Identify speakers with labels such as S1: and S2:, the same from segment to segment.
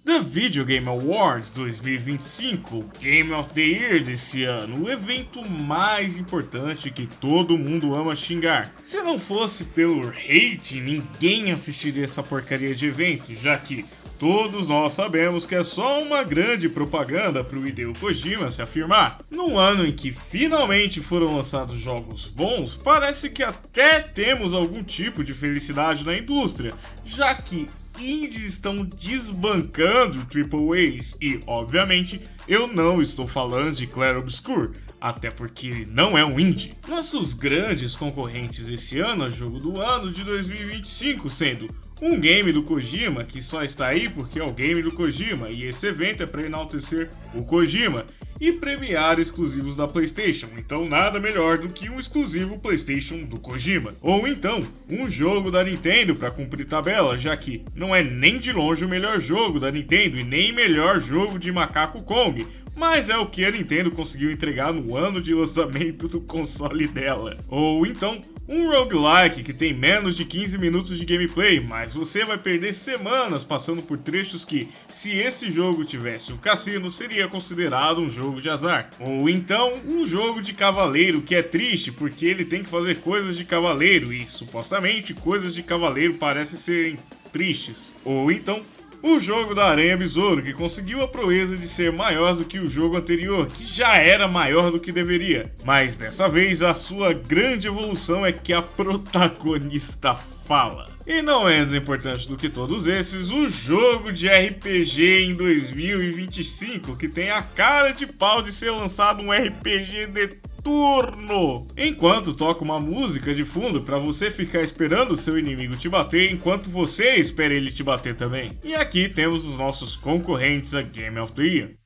S1: The Video Game Awards 2025, Game of the Year desse ano, o evento mais importante que todo mundo ama xingar. Se não fosse pelo hate, ninguém assistiria essa porcaria de evento, já que todos nós sabemos que é só uma grande propaganda para o Hideo Kojima se afirmar. Num ano em que finalmente foram lançados jogos bons, parece que até temos algum tipo de felicidade na indústria, já que indies estão desbancando AAAs e, obviamente, eu não estou falando de Clair Obscur, até porque ele não é um indie. Nossos grandes concorrentes esse ano a jogo do ano de 2025 sendo um game do Kojima, que só está aí porque é o game do Kojima, e esse evento é para enaltecer o Kojima e premiar exclusivos da PlayStation, então nada melhor do que um exclusivo PlayStation do Kojima. Ou então, um jogo da Nintendo para cumprir tabela, já que não é nem de longe o melhor jogo da Nintendo e nem melhor jogo de Macaco Kong, mas é o que a Nintendo conseguiu entregar no ano de lançamento do console dela. Ou então, um roguelike que tem menos de 15 minutos de gameplay, mas você vai perder semanas passando por trechos que, se esse jogo tivesse um cassino, seria considerado um jogo de azar. Ou então, um jogo de cavaleiro que é triste porque ele tem que fazer coisas de cavaleiro e, supostamente, coisas de cavaleiro parecem serem tristes. Ou então, o jogo da Aranha Besouro, que conseguiu a proeza de ser maior do que o jogo anterior, que já era maior do que deveria. Mas dessa vez a sua grande evolução é que a protagonista fala. E não menos importante do que todos esses, o jogo de RPG em 2025, que tem a cara de pau de ser lançado um RPG de turno, enquanto toca uma música de fundo para você ficar esperando o seu inimigo te bater enquanto você espera ele te bater também. E aqui temos os nossos concorrentes a Game of the Year.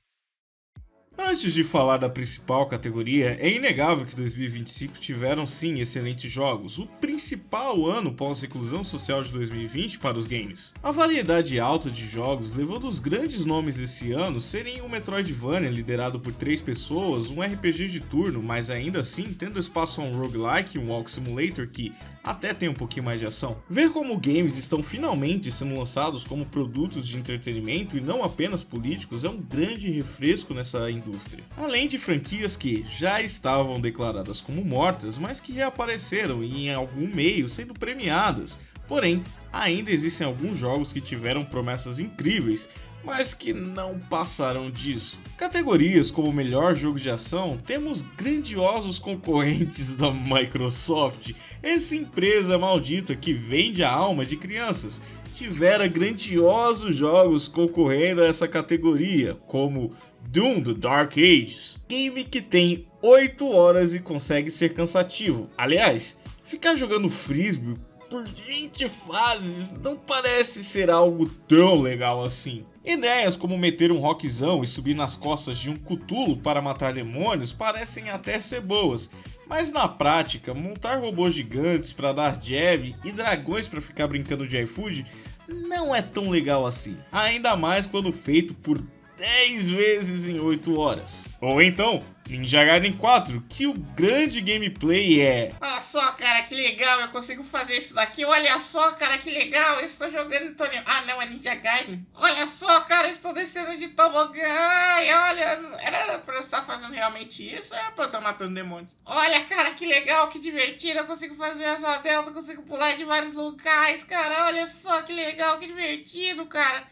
S1: Antes de falar da principal categoria, é inegável que 2025 tiveram sim excelentes jogos, o principal ano pós-reclusão social de 2020 para os games. A variedade alta de jogos levou dos grandes nomes desse ano serem um Metroidvania liderado por 3 pessoas, um RPG de turno, mas ainda assim tendo espaço a um roguelike e um walk simulator que até tem um pouquinho mais de ação. Ver como games estão finalmente sendo lançados como produtos de entretenimento e não apenas políticos é um grande refresco nessa indústria. Além de franquias que já estavam declaradas como mortas, mas que reapareceram e em algum meio sendo premiadas. Porém, ainda existem alguns jogos que tiveram promessas incríveis, mas que não passaram disso. Categorias como melhor jogo de ação, temos grandiosos concorrentes da Microsoft, essa empresa maldita que vende a alma de crianças. Tivera grandiosos jogos concorrendo a essa categoria, como Doom The Dark Ages, game que tem 8 horas e consegue ser cansativo. Aliás, ficar jogando frisbee por 20 fases não parece ser algo tão legal assim. Ideias como meter um rockzão e subir nas costas de um Cthulhu para matar demônios parecem até ser boas, mas na prática, montar robôs gigantes para dar jab e dragões para ficar brincando de iFood não é tão legal assim, ainda mais quando feito por 10 vezes em 8 horas. Ou então, Ninja Gaiden 4, que o grande gameplay é:
S2: olha só, cara, que legal, eu consigo fazer isso daqui. Olha só, cara, que legal, eu estou jogando Ah, não, é Ninja Gaiden. Olha só, cara, eu estou descendo de tobogã. Ai, olha, era pra eu estar fazendo realmente isso ou era pra eu estar matando demônios? Olha, cara, que legal, que divertido, eu consigo fazer asa delta, eu consigo pular de vários locais, cara. Olha só, que legal, que divertido, cara.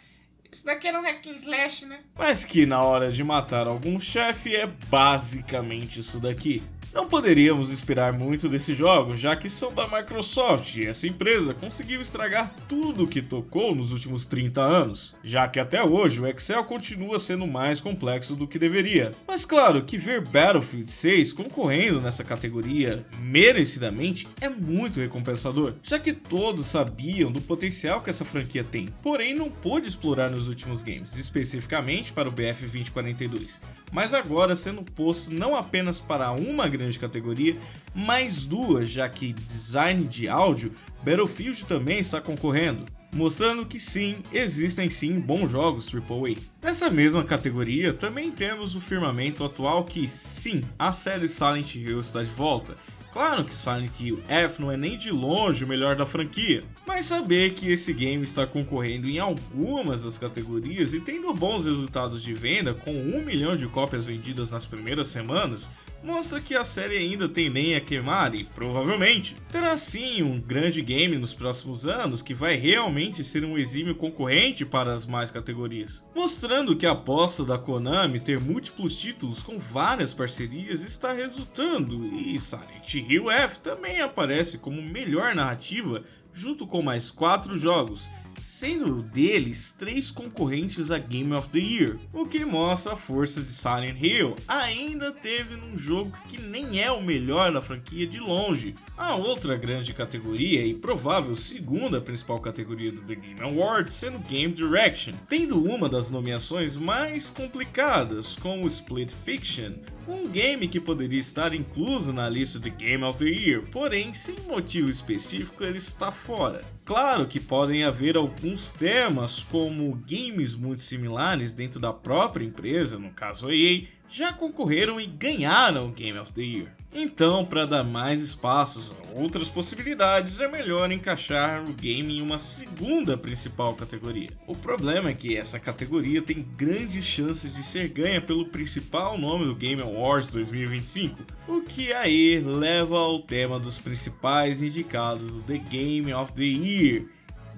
S2: Isso daqui era um hack and slash, né?
S1: Mas que na hora de matar algum chefe é basicamente isso daqui. Não poderíamos esperar muito desses jogos, já que são da Microsoft e essa empresa conseguiu estragar tudo que tocou nos últimos 30 anos, já que até hoje o Excel continua sendo mais complexo do que deveria. Mas claro que ver Battlefield 6 concorrendo nessa categoria merecidamente é muito recompensador, já que todos sabiam do potencial que essa franquia tem, porém não pôde explorar nos últimos games, especificamente para o BF 2042, mas agora sendo posto não apenas para uma grande categoria, mais 2, já que design de áudio, Battlefield também está concorrendo, mostrando que sim, existem sim bons jogos AAA. Nessa mesma categoria também temos o firmamento atual que sim, a série Silent Hill está de volta, Claro que Silent Hill F não é nem de longe o melhor da franquia, mas saber que esse game está concorrendo em algumas das categorias e tendo bons resultados de venda, com 1 milhão de cópias vendidas nas primeiras semanas, mostra que a série ainda tem lenha a queimar e, provavelmente, terá sim um grande game nos próximos anos que vai realmente ser um exímio concorrente para as mais categorias. Mostrando que a aposta da Konami ter múltiplos títulos com várias parcerias está resultando, e Silent Hill F também aparece como melhor narrativa junto com mais 4 jogos, sendo deles 3 concorrentes a Game of the Year, o que mostra a força de Silent Hill ainda teve num jogo que nem é o melhor da franquia de longe. A outra grande categoria e provável segunda principal categoria do The Game Awards sendo Game Direction, tendo uma das nomeações mais complicadas com o Split Fiction, um game que poderia estar incluso na lista de Game of the Year, porém sem motivo específico ele está fora. Claro que podem haver alguns temas, como games muito similares dentro da própria empresa, no caso a EA, já concorreram e ganharam o Game of the Year. Então, para dar mais espaços a outras possibilidades, é melhor encaixar o game em uma segunda principal categoria. O problema é que essa categoria tem grandes chances de ser ganha pelo principal nome do Game Awards 2025, o que aí leva ao tema dos principais indicados do The Game of the Year.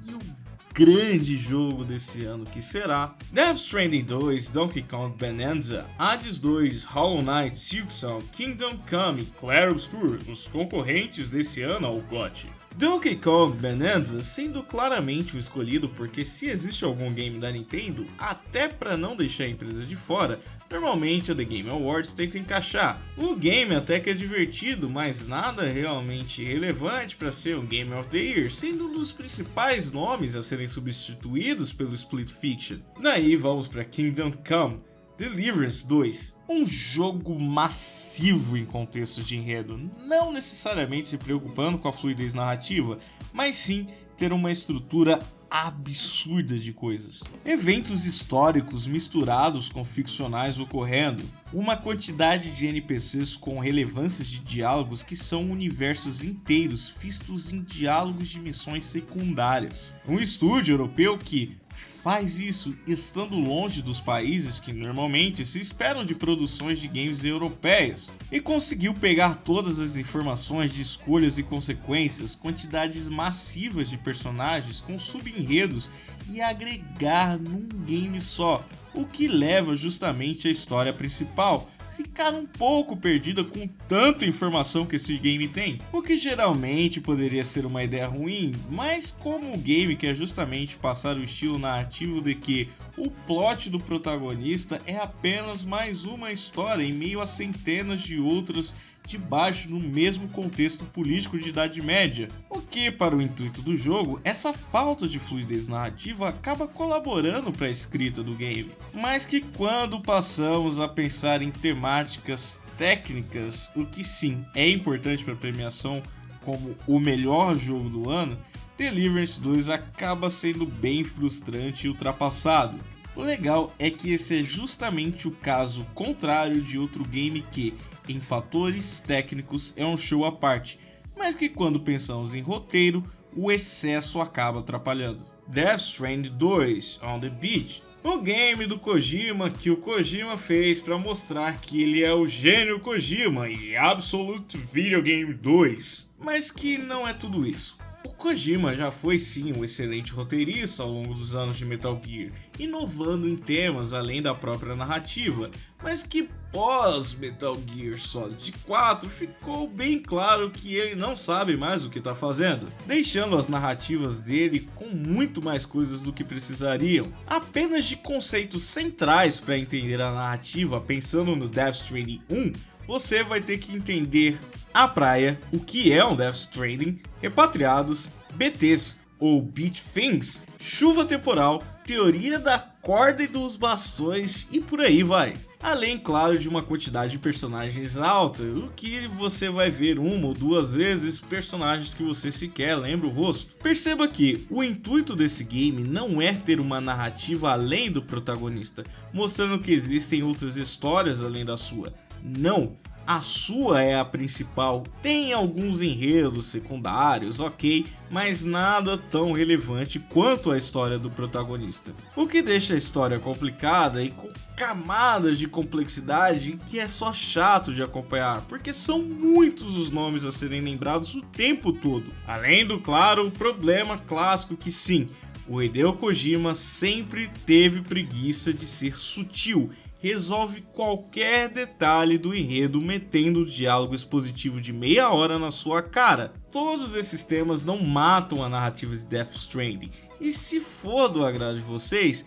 S1: E o grande jogo desse ano que será Death Stranding 2, Donkey Kong Bonanza, Hades 2, Hollow Knight, Silksong, Kingdom Come e Clair Obscur, os concorrentes desse ano ao GOTY. Donkey Kong Bonanza sendo claramente o escolhido porque se existe algum game da Nintendo, até para não deixar a empresa de fora, normalmente a The Game Awards tenta encaixar. O game até que é divertido, mas nada realmente relevante para ser um Game of the Year, sendo um dos principais nomes a serem substituídos pelo Split Fiction. Daí vamos para Kingdom Come Deliverance 2, um jogo massivo em contexto de enredo, não necessariamente se preocupando com a fluidez narrativa, mas sim ter uma estrutura absurda de coisas. Eventos históricos misturados com ficcionais ocorrendo, uma quantidade de NPCs com relevâncias de diálogos que são universos inteiros vistos em diálogos de missões secundárias. Um estúdio europeu que faz isso estando longe dos países que normalmente se esperam de produções de games europeias, e conseguiu pegar todas as informações de escolhas e consequências, quantidades massivas de personagens com subenredos e agregar num game só, o que leva justamente à história principal ficar um pouco perdida com tanta informação que esse game tem, o que geralmente poderia ser uma ideia ruim, mas como o game quer justamente passar o estilo narrativo de que o plot do protagonista é apenas mais uma história em meio a centenas de outras debaixo do mesmo contexto político de Idade Média, o que, para o intuito do jogo, essa falta de fluidez narrativa acaba colaborando para a escrita do game, mas que quando passamos a pensar em temáticas técnicas, o que sim é importante para a premiação como o melhor jogo do ano, Deliverance 2 acaba sendo bem frustrante e ultrapassado. O legal é que esse é justamente o caso contrário de outro game que, em fatores técnicos, é um show à parte, mas que quando pensamos em roteiro, o excesso acaba atrapalhando. Death Stranding 2 On The Beach, o game do Kojima que o Kojima fez para mostrar que ele é o gênio Kojima e Absolute Video Game 2, mas que não é tudo isso. O Kojima já foi sim um excelente roteirista ao longo dos anos de Metal Gear, inovando em temas além da própria narrativa, mas que pós Metal Gear Solid 4 ficou bem claro que ele não sabe mais o que está fazendo, deixando as narrativas dele com muito mais coisas do que precisariam. Apenas de conceitos centrais para entender a narrativa, pensando no Death Stranding 1, você vai ter que entender a praia, o que é um Death Stranding, repatriados, BTs ou Beach Things, chuva temporal, teoria da corda e dos bastões e por aí vai. Além, claro, de uma quantidade de personagens alta, o que você vai ver uma ou duas vezes personagens que você sequer lembra o rosto. Perceba que o intuito desse game não é ter uma narrativa além do protagonista, mostrando que existem outras histórias além da sua. Não, A sua é a principal, tem alguns enredos secundários, ok, mas nada tão relevante quanto a história do protagonista. O que deixa a história complicada e com camadas de complexidade que é só chato de acompanhar, porque são muitos os nomes a serem lembrados o tempo todo. Além do, claro, o problema clássico que sim, o Hideo Kojima sempre teve preguiça de ser sutil. Resolve qualquer detalhe do enredo metendo diálogo expositivo de meia hora na sua cara. Todos esses temas não matam a narrativa de Death Stranding, e se for do agrado de vocês,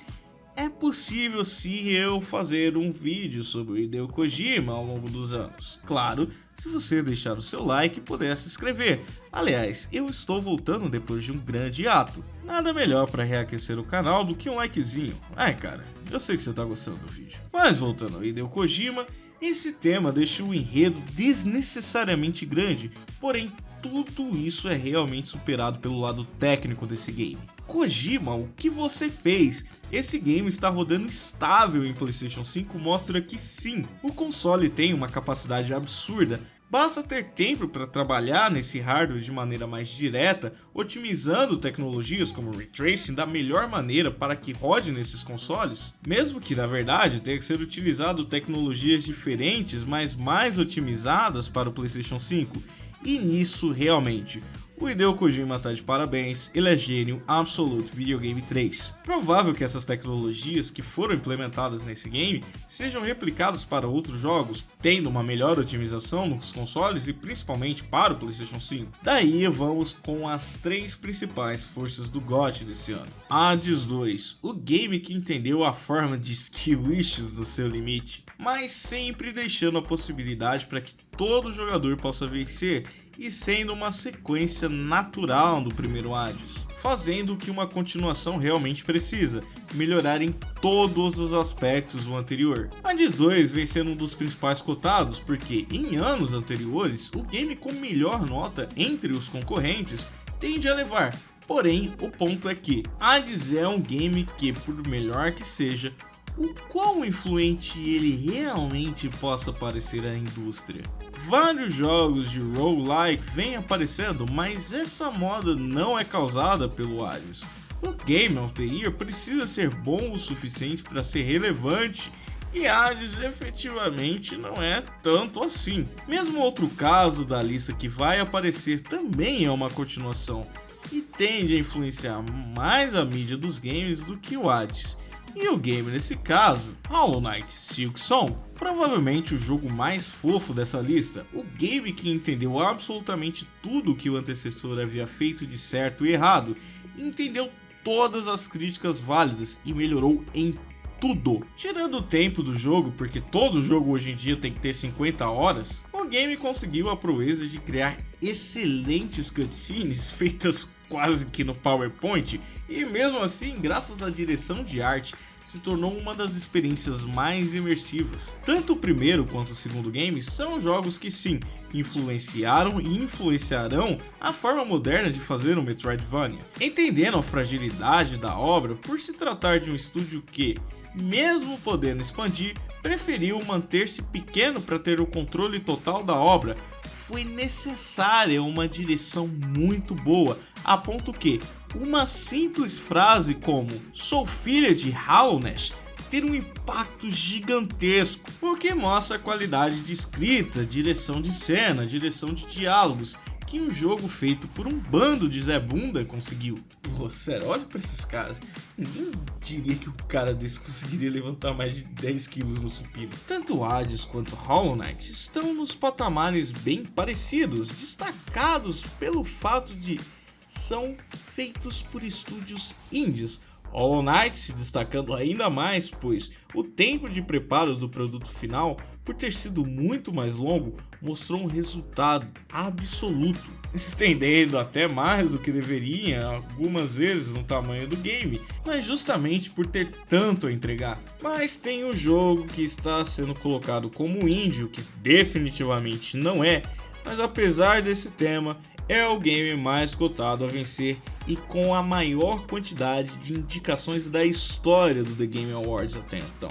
S1: é possível sim eu fazer um vídeo sobre o Hideo Kojima ao longo dos anos. Claro, se você deixar o seu like e puder se inscrever. Aliás, eu estou voltando depois de um grande ato. Nada melhor para reaquecer o canal do que um likezinho. Ai cara, eu sei que você tá gostando do vídeo. Mas voltando ao Hideo Kojima, esse tema deixa o enredo desnecessariamente grande, porém tudo isso é realmente superado pelo lado técnico desse game. Kojima, o que você fez? Esse game está rodando estável em PlayStation 5 mostra que sim, o console tem uma capacidade absurda. Basta ter tempo para trabalhar nesse hardware de maneira mais direta, otimizando tecnologias como Ray Tracing da melhor maneira para que rode nesses consoles. Mesmo que na verdade tenha que ser utilizado tecnologias diferentes, mas mais otimizadas para o PlayStation 5. E nisso realmente, o Hideo Kojima tá de parabéns, ele é gênio absoluto videogame 3. Provável que essas tecnologias que foram implementadas nesse game sejam replicadas para outros jogos, tendo uma melhor otimização nos consoles e principalmente para o PlayStation 5. Daí vamos com as três principais forças do GOT desse ano. Hades 2, o game que entendeu a forma de skill wishes do seu limite, mas sempre deixando a possibilidade para que todo jogador possa vencer e sendo uma sequência natural do primeiro Hades, fazendo o que uma continuação realmente precisa, melhorar em todos os aspectos do anterior. Hades 2 vem sendo um dos principais cotados porque em anos anteriores o game com melhor nota entre os concorrentes tende a levar, porém o ponto é que Hades é um game que, por melhor que seja, o quão influente ele realmente possa parecer à indústria. Vários jogos de roguelike vêm aparecendo, mas essa moda não é causada pelo Hades. O Game of the Year precisa ser bom o suficiente para ser relevante, e Hades efetivamente não é tanto assim. Mesmo outro caso da lista que vai aparecer também é uma continuação, e tende a influenciar mais a mídia dos games do que o Hades. E o game nesse caso, Hollow Knight Silksong, provavelmente o jogo mais fofo dessa lista, o game que entendeu absolutamente tudo o que o antecessor havia feito de certo e errado, entendeu todas as críticas válidas e melhorou em tudo. Tirando o tempo do jogo, porque todo jogo hoje em dia tem que ter 50 horas, o game conseguiu a proeza de criar excelentes cutscenes feitas quase que no PowerPoint, e mesmo assim, graças à direção de arte, se tornou uma das experiências mais imersivas. Tanto o primeiro quanto o segundo game são jogos que sim, influenciaram e influenciarão a forma moderna de fazer um Metroidvania. Entendendo a fragilidade da obra por se tratar de um estúdio que, mesmo podendo expandir, preferiu manter-se pequeno para ter o controle total da obra, foi necessária uma direção muito boa, a ponto que uma simples frase como "sou filha de Hallownest" ter um impacto gigantesco, o que mostra a qualidade de escrita, direção de cena, direção de diálogos, que um jogo feito por um bando de Zé Bunda conseguiu. Pô, sério, olha pra esses caras. Ninguém diria que um cara desse conseguiria levantar mais de 10 quilos no supino. Tanto Hades quanto Hollow Knight estão nos patamares bem parecidos, destacados pelo fato de são feitos por estúdios indies. Hollow Knight se destacando ainda mais, pois o tempo de preparo do produto final, por ter sido muito mais longo, mostrou um resultado absoluto, se estendendo até mais do que deveria, algumas vezes no tamanho do game, mas justamente por ter tanto a entregar. Mas tem um jogo que está sendo colocado como indie, o que definitivamente não é, mas apesar desse tema, é o game mais cotado a vencer e com a maior quantidade de indicações da história do The Game Awards até então.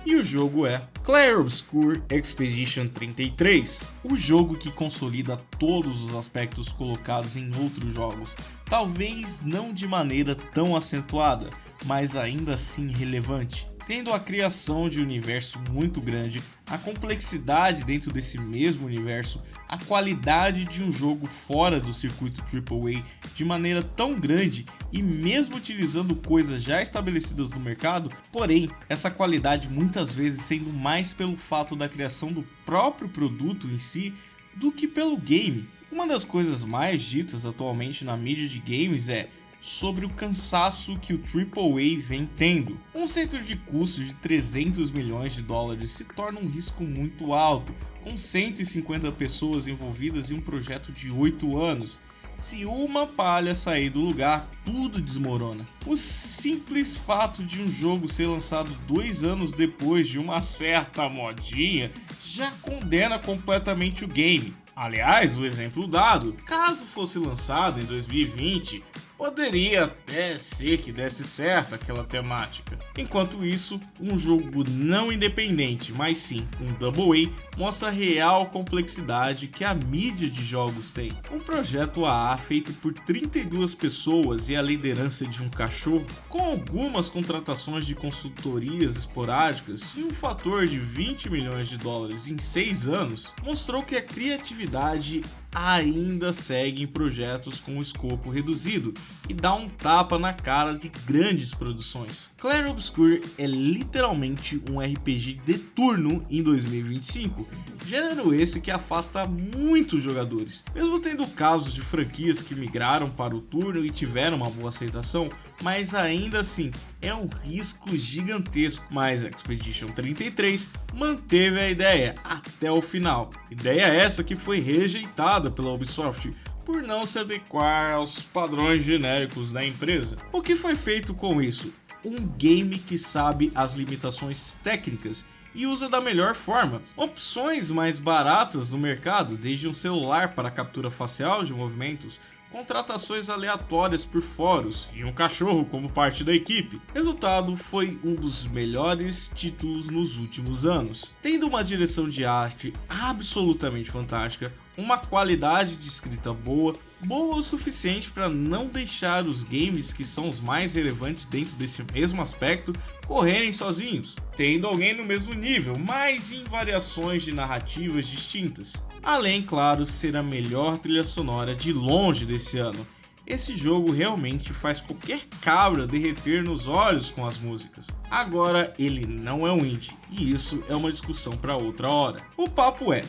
S1: E o jogo é Clair Obscur Expedition 33, o jogo que consolida todos os aspectos colocados em outros jogos, talvez não de maneira tão acentuada, mas ainda assim relevante. Tendo a criação de um universo muito grande, a complexidade dentro desse mesmo universo, a qualidade de um jogo fora do circuito AAA de maneira tão grande e mesmo utilizando coisas já estabelecidas no mercado, porém essa qualidade muitas vezes sendo mais pelo fato da criação do próprio produto em si do que pelo game. Uma das coisas mais ditas atualmente na mídia de games é sobre o cansaço que o AAA vem tendo. Um centro de custos de 300 milhões de dólares se torna um risco muito alto, com 150 pessoas envolvidas em um projeto de 8 anos. Se uma palha sair do lugar, tudo desmorona. O simples fato de um jogo ser lançado 2 anos depois de uma certa modinha já condena completamente o game. Aliás, o exemplo dado, caso fosse lançado em 2020, poderia até ser que desse certo aquela temática. Enquanto isso, um jogo não independente, mas sim um Double A, mostra a real complexidade que a mídia de jogos tem. Um projeto AA feito por 32 pessoas e a liderança de um cachorro, com algumas contratações de consultorias esporádicas e um fator de 20 milhões de dólares em 6 anos, mostrou que a criatividade ainda segue em projetos com escopo reduzido e dá um tapa na cara de grandes produções. Clair Obscur é literalmente um RPG de turno em 2025, gênero esse que afasta muitos jogadores. Mesmo tendo casos de franquias que migraram para o turno e tiveram uma boa aceitação, mas ainda assim é um risco gigantesco. Mas Expedition 33 manteve a ideia até o final. Ideia essa que foi rejeitada pela Ubisoft por não se adequar aos padrões genéricos da empresa. O que foi feito com isso? Um game que sabe as limitações técnicas e usa da melhor forma. Opções mais baratas no mercado, desde um celular para captura facial de movimentos, contratações aleatórias por fóruns e um cachorro como parte da equipe. Resultado foi um dos melhores títulos nos últimos anos, tendo uma direção de arte absolutamente fantástica, uma qualidade de escrita boa o suficiente para não deixar os games que são os mais relevantes dentro desse mesmo aspecto correrem sozinhos, tendo alguém no mesmo nível, mas em variações de narrativas distintas. Além, claro, ser a melhor trilha sonora de longe desse ano. Esse jogo realmente faz qualquer cabra derreter nos olhos com as músicas. Agora, ele não é um indie, e isso é uma discussão para outra hora. O papo é: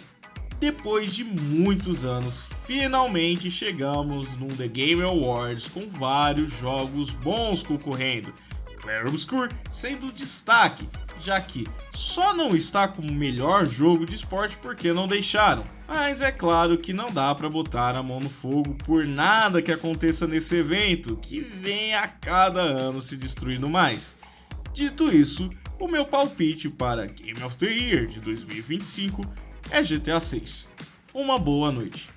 S1: depois de muitos anos, finalmente chegamos num The Game Awards com vários jogos bons concorrendo, Clair Obscur sendo o destaque, já que só não está como melhor jogo de esporte porque não deixaram. Mas é claro que não dá para botar a mão no fogo por nada que aconteça nesse evento, que vem a cada ano se destruindo mais. Dito isso, o meu palpite para Game of the Year de 2025 é GTA 6. Uma boa noite.